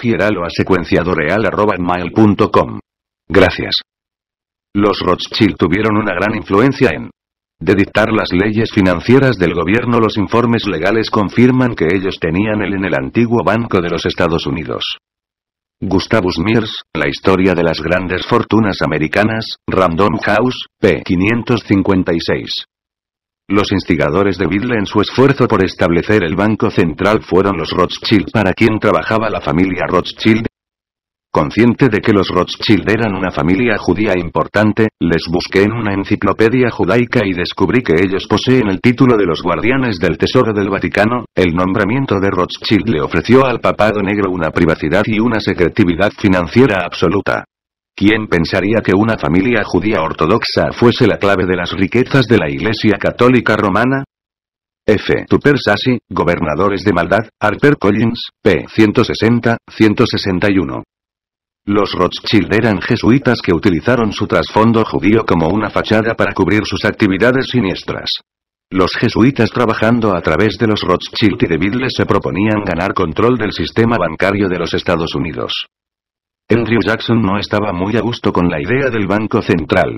www.secuenciadoreal@mail.com. Gracias. Los Rothschild tuvieron una gran influencia en de dictar las leyes financieras del gobierno. Los informes legales confirman que ellos tenían en el antiguo Banco de los Estados Unidos. Gustavus Mears, La historia de las grandes fortunas americanas, Random House, p. 556. Los instigadores de Biddle en su esfuerzo por establecer el Banco Central fueron los Rothschild. ¿Para quién trabajaba la familia Rothschild? Consciente de que los Rothschild eran una familia judía importante, les busqué en una enciclopedia judaica y descubrí que ellos poseen el título de los guardianes del tesoro del Vaticano. El nombramiento de Rothschild le ofreció al papado negro una privacidad y una secretividad financiera absoluta. ¿Quién pensaría que una familia judía ortodoxa fuese la clave de las riquezas de la Iglesia Católica Romana? F. Tupper Sassi, Gobernadores de Maldad, HarperCollins, p. 160-161. Los Rothschild eran jesuitas que utilizaron su trasfondo judío como una fachada para cubrir sus actividades siniestras. Los jesuitas, trabajando a través de los Rothschild y de Biddle, se proponían ganar control del sistema bancario de los Estados Unidos. Andrew Jackson no estaba muy a gusto con la idea del Banco Central.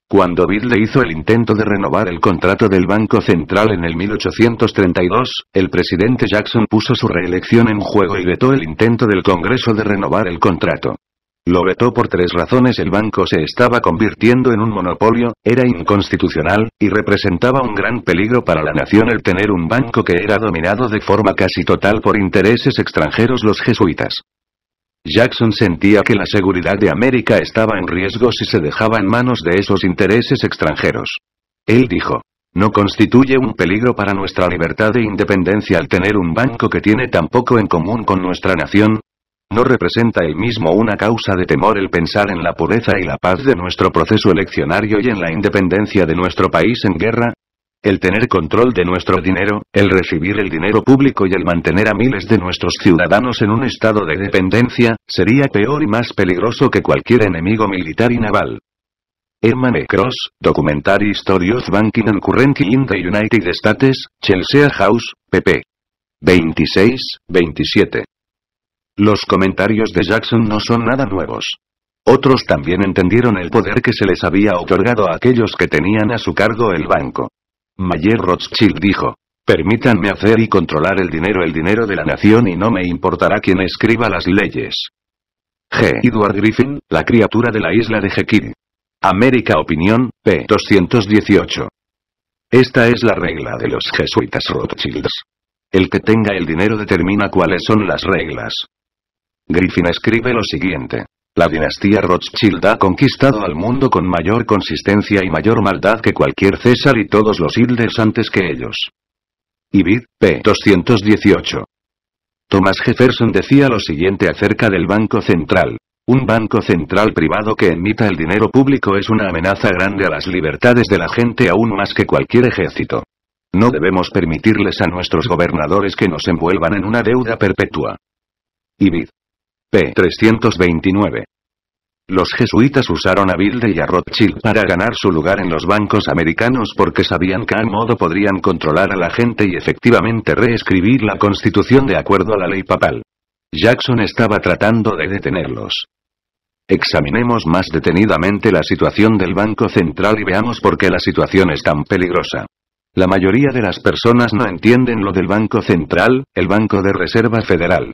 Cuando Biddle hizo el intento de renovar el contrato del Banco Central en el 1832, el presidente Jackson puso su reelección en juego y vetó el intento del Congreso de renovar el contrato. Lo vetó por 3 razones: el banco se estaba convirtiendo en un monopolio, era inconstitucional, y representaba un gran peligro para la nación el tener un banco que era dominado de forma casi total por intereses extranjeros, los jesuitas. Jackson sentía que la seguridad de América estaba en riesgo si se dejaba en manos de esos intereses extranjeros. Él dijo: no constituye un peligro para nuestra libertad e independencia al tener un banco que tiene tan poco en común con nuestra nación. ¿No representa él mismo una causa de temor el pensar en la pureza y la paz de nuestro proceso eleccionario y en la independencia de nuestro país en guerra? El tener control de nuestro dinero, el recibir el dinero público y el mantener a miles de nuestros ciudadanos en un estado de dependencia, sería peor y más peligroso que cualquier enemigo militar y naval. Herman E. Cross, Documentary History of Banking and Currency in the United States, Chelsea House, pp. 26-27. Los comentarios de Jackson no son nada nuevos. Otros también entendieron el poder que se les había otorgado a aquellos que tenían a su cargo el banco. Mayer Rothschild dijo: permítanme hacer y controlar el dinero de la nación y no me importará quién escriba las leyes. G. Edward Griffin, La criatura de la isla de Jekyll. América Opinión, p. 218. Esta es la regla de los jesuitas Rothschilds. El que tenga el dinero determina cuáles son las reglas. Griffin escribe lo siguiente: la dinastía Rothschild ha conquistado al mundo con mayor consistencia y mayor maldad que cualquier César y todos los Hilders antes que ellos. Ibid, p. 218. Thomas Jefferson decía lo siguiente acerca del Banco Central: un banco central privado que emita el dinero público es una amenaza grande a las libertades de la gente, aún más que cualquier ejército. No debemos permitirles a nuestros gobernadores que nos envuelvan en una deuda perpetua. Ibid. p. 329. Los jesuitas usaron a Biddle y a Rothschild para ganar su lugar en los bancos americanos porque sabían que a modo podrían controlar a la gente y efectivamente reescribir la Constitución de acuerdo a la ley papal. Jackson estaba tratando de detenerlos. Examinemos más detenidamente la situación del Banco Central y veamos por qué la situación es tan peligrosa. La mayoría de las personas no entienden lo del Banco Central, el Banco de Reserva Federal.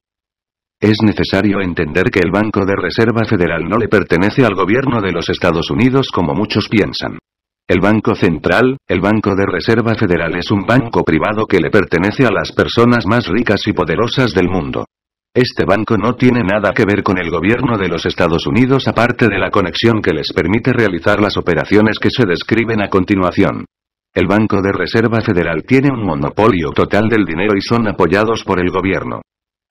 Es necesario entender que el Banco de Reserva Federal no le pertenece al gobierno de los Estados Unidos como muchos piensan. El Banco Central, el Banco de Reserva Federal, es un banco privado que le pertenece a las personas más ricas y poderosas del mundo. Este banco no tiene nada que ver con el gobierno de los Estados Unidos aparte de la conexión que les permite realizar las operaciones que se describen a continuación. El Banco de Reserva Federal tiene un monopolio total del dinero y son apoyados por el gobierno.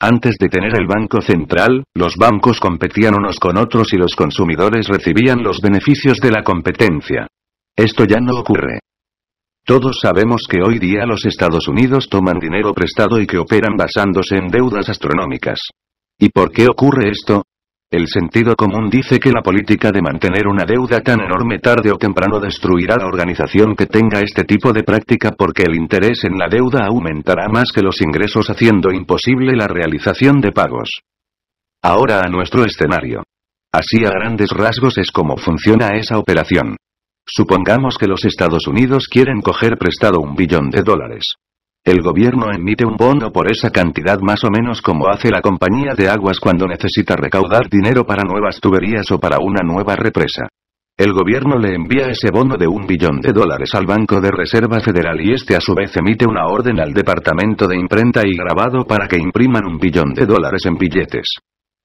Antes de tener el Banco Central, los bancos competían unos con otros y los consumidores recibían los beneficios de la competencia. Esto ya no ocurre. Todos sabemos que hoy día los Estados Unidos toman dinero prestado y que operan basándose en deudas astronómicas. ¿Y por qué ocurre esto? El sentido común dice que la política de mantener una deuda tan enorme tarde o temprano destruirá la organización que tenga este tipo de práctica porque el interés en la deuda aumentará más que los ingresos, haciendo imposible la realización de pagos. Ahora a nuestro escenario. Así a grandes rasgos es como funciona esa operación. Supongamos que los Estados Unidos quieren coger prestado $1 billón. El gobierno emite un bono por esa cantidad más o menos como hace la compañía de aguas cuando necesita recaudar dinero para nuevas tuberías o para una nueva represa. El gobierno le envía ese bono de $1 billón al Banco de Reserva Federal y este a su vez emite una orden al Departamento de Imprenta y Grabado para que impriman $1 billón en billetes.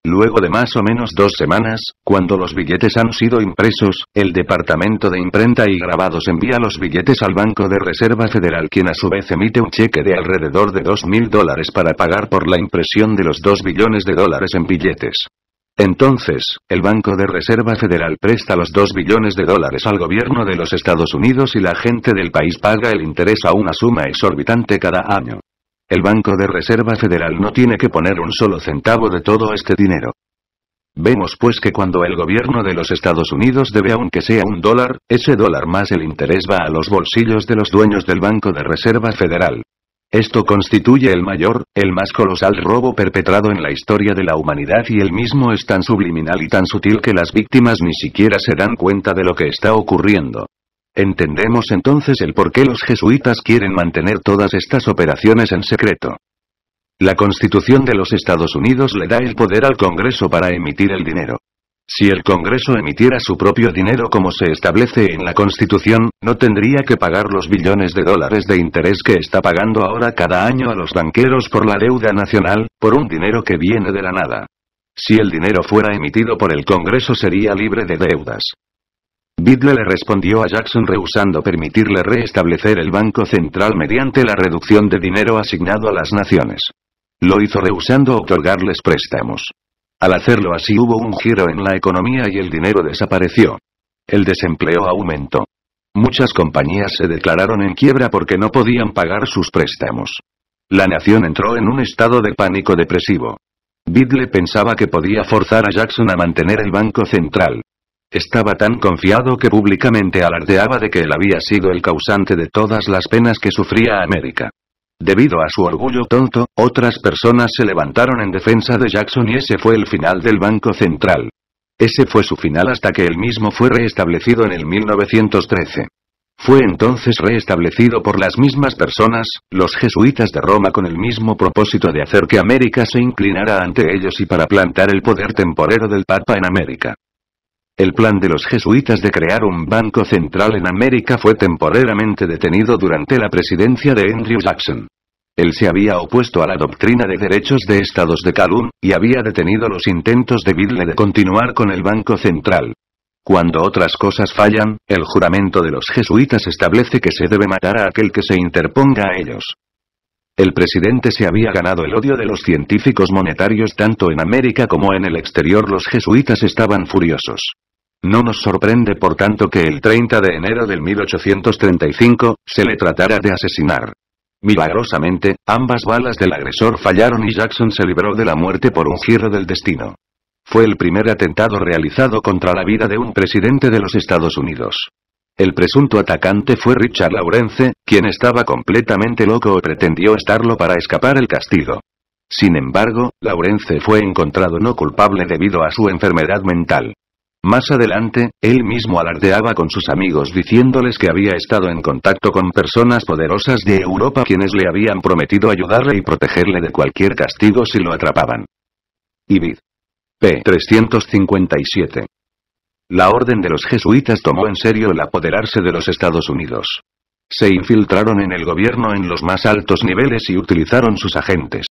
Luego de más o menos 2 semanas, cuando los billetes han sido impresos, el Departamento de Imprenta y Grabados envía los billetes al Banco de Reserva Federal, quien a su vez emite un cheque de alrededor de $2.000 para pagar por la impresión de los $2 billones en billetes. Entonces, el Banco de Reserva Federal presta los $2 billones al gobierno de los Estados Unidos y la gente del país paga el interés a una suma exorbitante cada año. El Banco de Reserva Federal no tiene que poner un solo centavo de todo este dinero. Vemos pues que cuando el gobierno de los Estados Unidos debe aunque sea $1, ese dólar más el interés va a los bolsillos de los dueños del Banco de Reserva Federal. Esto constituye el mayor, el más colosal robo perpetrado en la historia de la humanidad y el mismo es tan subliminal y tan sutil que las víctimas ni siquiera se dan cuenta de lo que está ocurriendo. Entendemos entonces el por qué los jesuitas quieren mantener todas estas operaciones en secreto. La Constitución de los Estados Unidos le da el poder al Congreso para emitir el dinero. Si el Congreso emitiera su propio dinero como se establece en la Constitución, no tendría que pagar los billones de dólares de interés que está pagando ahora cada año a los banqueros por la deuda nacional, por un dinero que viene de la nada. Si el dinero fuera emitido por el Congreso sería libre de deudas. Biddle le respondió a Jackson rehusando permitirle restablecer el Banco Central mediante la reducción de dinero asignado a las naciones. Lo hizo rehusando otorgarles préstamos. Al hacerlo así hubo un giro en la economía y el dinero desapareció. El desempleo aumentó. Muchas compañías se declararon en quiebra porque no podían pagar sus préstamos. La nación entró en un estado de pánico depresivo. Biddle pensaba que podía forzar a Jackson a mantener el Banco Central. Estaba tan confiado que públicamente alardeaba de que él había sido el causante de todas las penas que sufría América. Debido a su orgullo tonto, otras personas se levantaron en defensa de Jackson y ese fue el final del Banco Central. Ese fue su final hasta que él mismo fue reestablecido en el 1913. Fue entonces reestablecido por las mismas personas, los jesuitas de Roma, con el mismo propósito de hacer que América se inclinara ante ellos y para plantar el poder temporero del Papa en América. El plan de los jesuitas de crear un banco central en América fue temporalmente detenido durante la presidencia de Andrew Jackson. Él se había opuesto a la doctrina de derechos de estados de Calhoun, y había detenido los intentos de Biddle de continuar con el Banco Central. Cuando otras cosas fallan, el juramento de los jesuitas establece que se debe matar a aquel que se interponga a ellos. El presidente se había ganado el odio de los científicos monetarios tanto en América como en el exterior. Los jesuitas estaban furiosos. No nos sorprende por tanto que el 30 de enero del 1835, se le tratara de asesinar. Milagrosamente, ambas balas del agresor fallaron y Jackson se libró de la muerte por un giro del destino. Fue el primer atentado realizado contra la vida de un presidente de los Estados Unidos. El presunto atacante fue Richard Lawrence, quien estaba completamente loco o pretendió estarlo para escapar el castigo. Sin embargo, Lawrence fue encontrado no culpable debido a su enfermedad mental. Más adelante, él mismo alardeaba con sus amigos diciéndoles que había estado en contacto con personas poderosas de Europa quienes le habían prometido ayudarle y protegerle de cualquier castigo si lo atrapaban. Ibid. p. 357. La orden de los jesuitas tomó en serio el apoderarse de los Estados Unidos. Se infiltraron en el gobierno en los más altos niveles y utilizaron sus agentes.